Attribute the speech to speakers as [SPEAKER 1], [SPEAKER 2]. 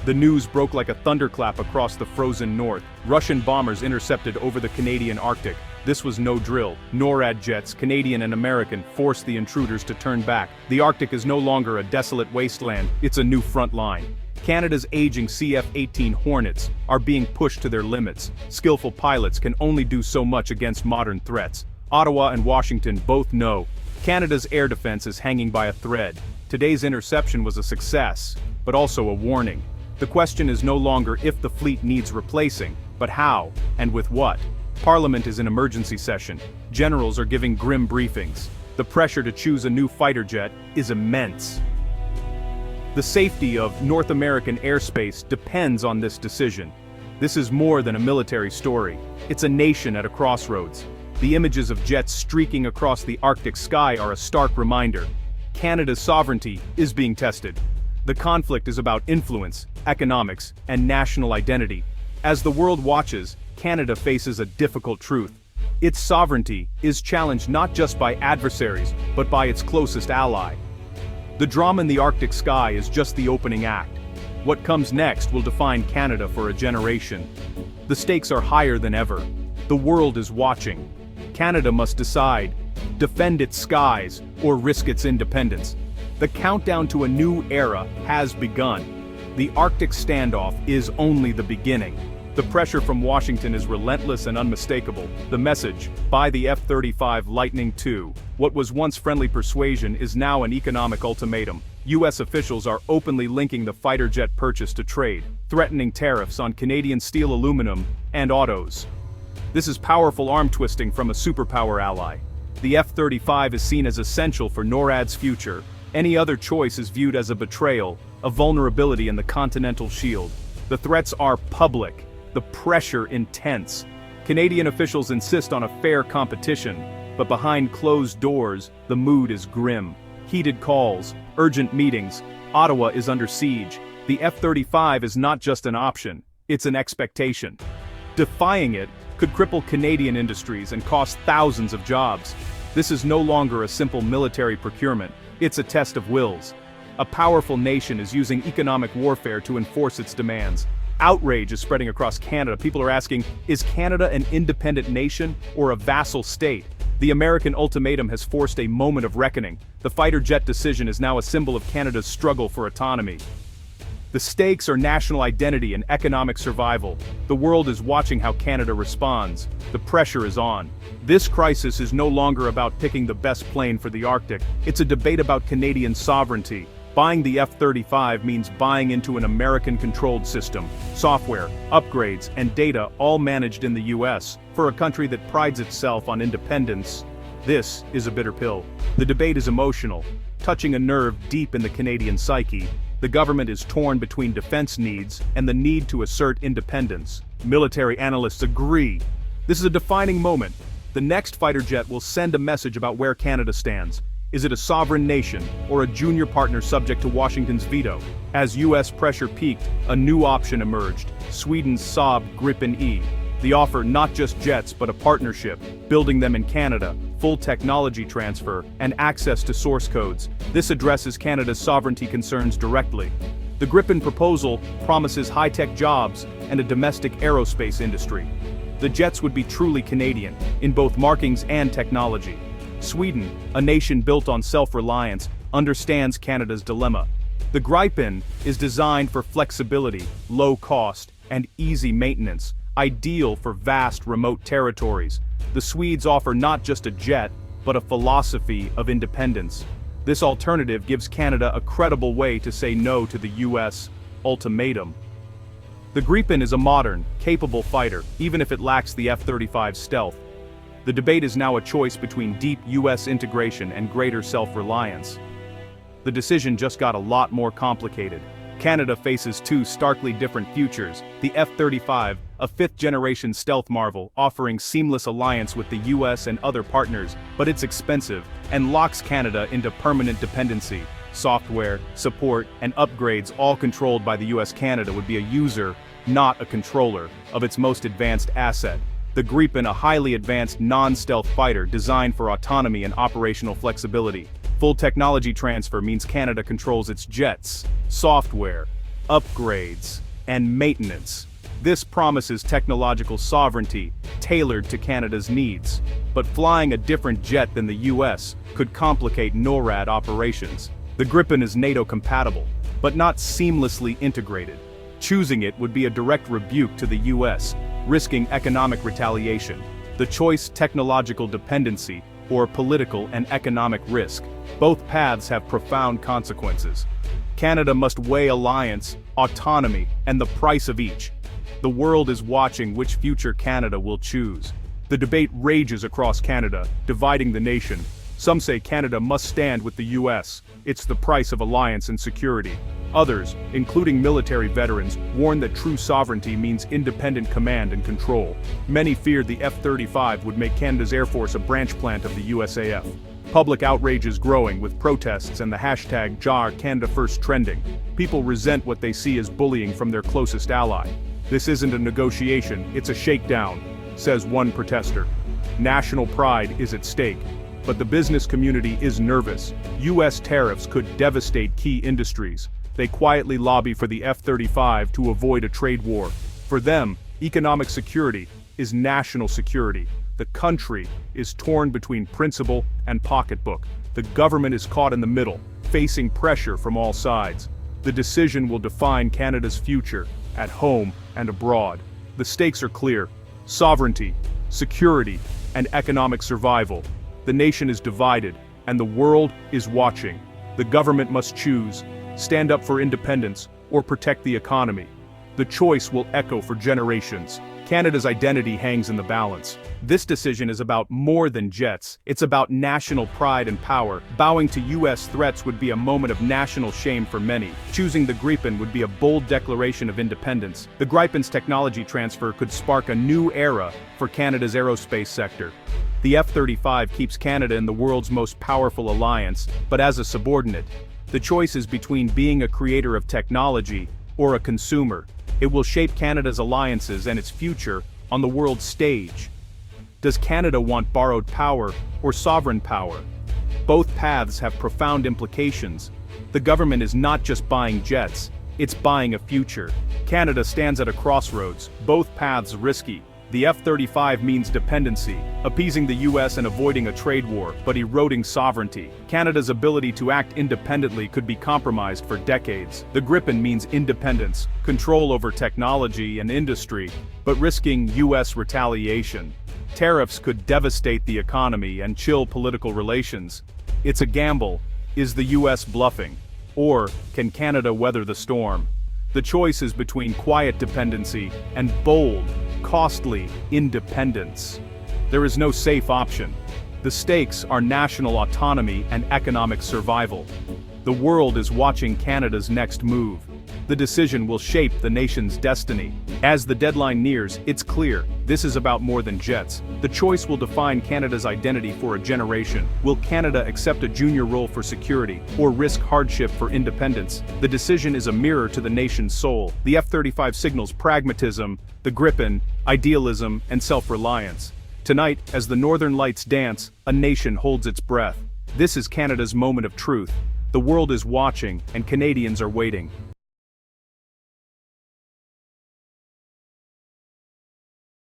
[SPEAKER 1] The news broke like a thunderclap across the frozen north. Russian bombers intercepted over the Canadian Arctic. This was no drill. NORAD jets, Canadian and American, forced the intruders to turn back. The Arctic is no longer a desolate wasteland, it's a new front line. Canada's aging CF-18 Hornets are being pushed to their limits. Skillful pilots can only do so much against modern threats. Ottawa and Washington both know Canada's air defense is hanging by a thread. Today's interception was a success, but also a warning. The question is no longer if the fleet needs replacing, but how, and with what. Parliament is in emergency session. Generals are giving grim briefings. The pressure to choose a new fighter jet is immense. The safety of North American airspace depends on this decision. This is more than a military story. It's a nation at a crossroads. The images of jets streaking across the Arctic sky are a stark reminder. Canada's sovereignty is being tested. The conflict is about influence, economics, and national identity. As the world watches, Canada faces a difficult truth. Its sovereignty is challenged not just by adversaries, but by its closest ally. The drama in the Arctic sky is just the opening act. What comes next will define Canada for a generation. The stakes are higher than ever. The world is watching. Canada must decide: defend its skies or risk its independence. The countdown to a new era has begun. The Arctic standoff is only the beginning. The pressure from Washington is relentless and unmistakable. The message: buy the F-35 Lightning II. What was once friendly persuasion is now an economic ultimatum. U.S. officials are openly linking the fighter jet purchase to trade, threatening tariffs on Canadian steel, aluminum, and autos. This is powerful arm twisting from a superpower ally. The F-35 is seen as essential for NORAD's future. Any other choice is viewed as a betrayal, a vulnerability in the continental shield. The threats are public, the pressure intense. Canadian officials insist on a fair competition, but behind closed doors, the mood is grim. Heated calls, urgent meetings. Ottawa is under siege. The F-35 is not just an option, it's an expectation. Defying it could cripple Canadian industries and cost thousands of jobs. This is no longer a simple military procurement. It's a test of wills. A powerful nation is using economic warfare to enforce its demands. Outrage is spreading across Canada. People are asking, is Canada an independent nation or a vassal state? The American ultimatum has forced a moment of reckoning. The fighter jet decision is now a symbol of Canada's struggle for autonomy. The stakes are national identity and economic survival. The world is watching how Canada responds. The pressure is on. This crisis is no longer about picking the best plane for the Arctic. It's a debate about Canadian sovereignty. Buying the F-35 means buying into an American-controlled system. Software, upgrades, and data all managed in the US. For a country that prides itself on independence, this is a bitter pill. The debate is emotional, touching a nerve deep in the Canadian psyche. The government is torn between defense needs and the need to assert independence. Military analysts agree. This is a defining moment. The next fighter jet will send a message about where Canada stands. Is it a sovereign nation or a junior partner subject to Washington's veto? As US pressure peaked, a new option emerged: Sweden's Saab Gripen E. The offer: not just jets but a partnership, building them in Canada, full technology transfer, and access to source codes. This addresses Canada's sovereignty concerns directly. The Gripen proposal promises high-tech jobs and a domestic aerospace industry. The jets would be truly Canadian, in both markings and technology. Sweden, a nation built on self-reliance, understands Canada's dilemma. The Gripen is designed for flexibility, low cost, and easy maintenance, ideal for vast remote territories. The Swedes offer not just a jet, but a philosophy of independence. This alternative gives Canada a credible way to say no to the US ultimatum. The Gripen is a modern, capable fighter, even if it lacks the F-35's stealth. The debate is now a choice between deep US integration and greater self-reliance. The decision just got a lot more complicated. Canada faces two starkly different futures: the F-35, a fifth-generation stealth marvel offering seamless alliance with the US and other partners, but it's expensive and locks Canada into permanent dependency. Software, support, and upgrades, all controlled by the US. Canada would be a user, not a controller, of its most advanced asset. The Gripen, a highly advanced non-stealth fighter designed for autonomy and operational flexibility. Full technology transfer means Canada controls its jets, software, upgrades, and maintenance. This promises technological sovereignty, tailored to Canada's needs. But flying a different jet than the US could complicate NORAD operations. The Gripen is NATO compatible, but not seamlessly integrated. Choosing it would be a direct rebuke to the US, risking economic retaliation. The choice: technological dependency or political and economic risk. Both paths have profound consequences. Canada must weigh alliance, autonomy, and the price of each. The world is watching which future Canada will choose. The debate rages across Canada, dividing the nation. Some say Canada must stand with the US. It's the price of alliance and security. Others, including military veterans, warn that true sovereignty means independent command and control. Many feared the F-35 would make Canada's Air Force a branch plant of the USAF. Public outrage is growing, with protests and the hashtag #JarCanadaFirst trending. People resent what they see as bullying from their closest ally. "This isn't a negotiation, it's a shakedown," says one protester. National pride is at stake. But the business community is nervous. US tariffs could devastate key industries. They quietly lobby for the F-35 to avoid a trade war. For them, economic security is national security. The country is torn between principle and pocketbook. The government is caught in the middle, facing pressure from all sides. The decision will define Canada's future, at home and abroad. The stakes are clear: sovereignty, security, and economic survival. The nation is divided, and the world is watching. The government must choose: stand up for independence or protect the economy. The choice will echo for generations. Canada's identity hangs in the balance. This decision is about more than jets. It's about national pride and power. Bowing to US threats would be a moment of national shame for many. Choosing the Gripen would be a bold declaration of independence. The Gripen's technology transfer could spark a new era for Canada's aerospace sector. The F-35 keeps Canada in the world's most powerful alliance, but as a subordinate. The choice is between being a creator of technology or a consumer. It will shape Canada's alliances and its future on the world stage. Does Canada want borrowed power or sovereign power? Both paths have profound implications. The government is not just buying jets, it's buying a future. Canada stands at a crossroads, both paths risky. The F-35 means dependency, appeasing the US and avoiding a trade war, but eroding sovereignty. Canada's ability to act independently could be compromised for decades. The Gripen means independence, control over technology and industry, but risking US retaliation. Tariffs could devastate the economy and chill political relations. It's a gamble. Is the US bluffing? Or can Canada weather the storm? The choice is between quiet dependency and bold, costly independence. There is no safe option. The stakes are national autonomy and economic survival. The world is watching Canada's next move. The decision will shape the nation's destiny. As the deadline nears, it's clear, this is about more than jets. The choice will define Canada's identity for a generation. Will Canada accept a junior role for security, or risk hardship for independence? The decision is a mirror to the nation's soul. The F-35 signals pragmatism, the Gripen, idealism, and self-reliance. Tonight, as the Northern Lights dance, a nation holds its breath. This is Canada's moment of truth. The world is watching, and Canadians are waiting.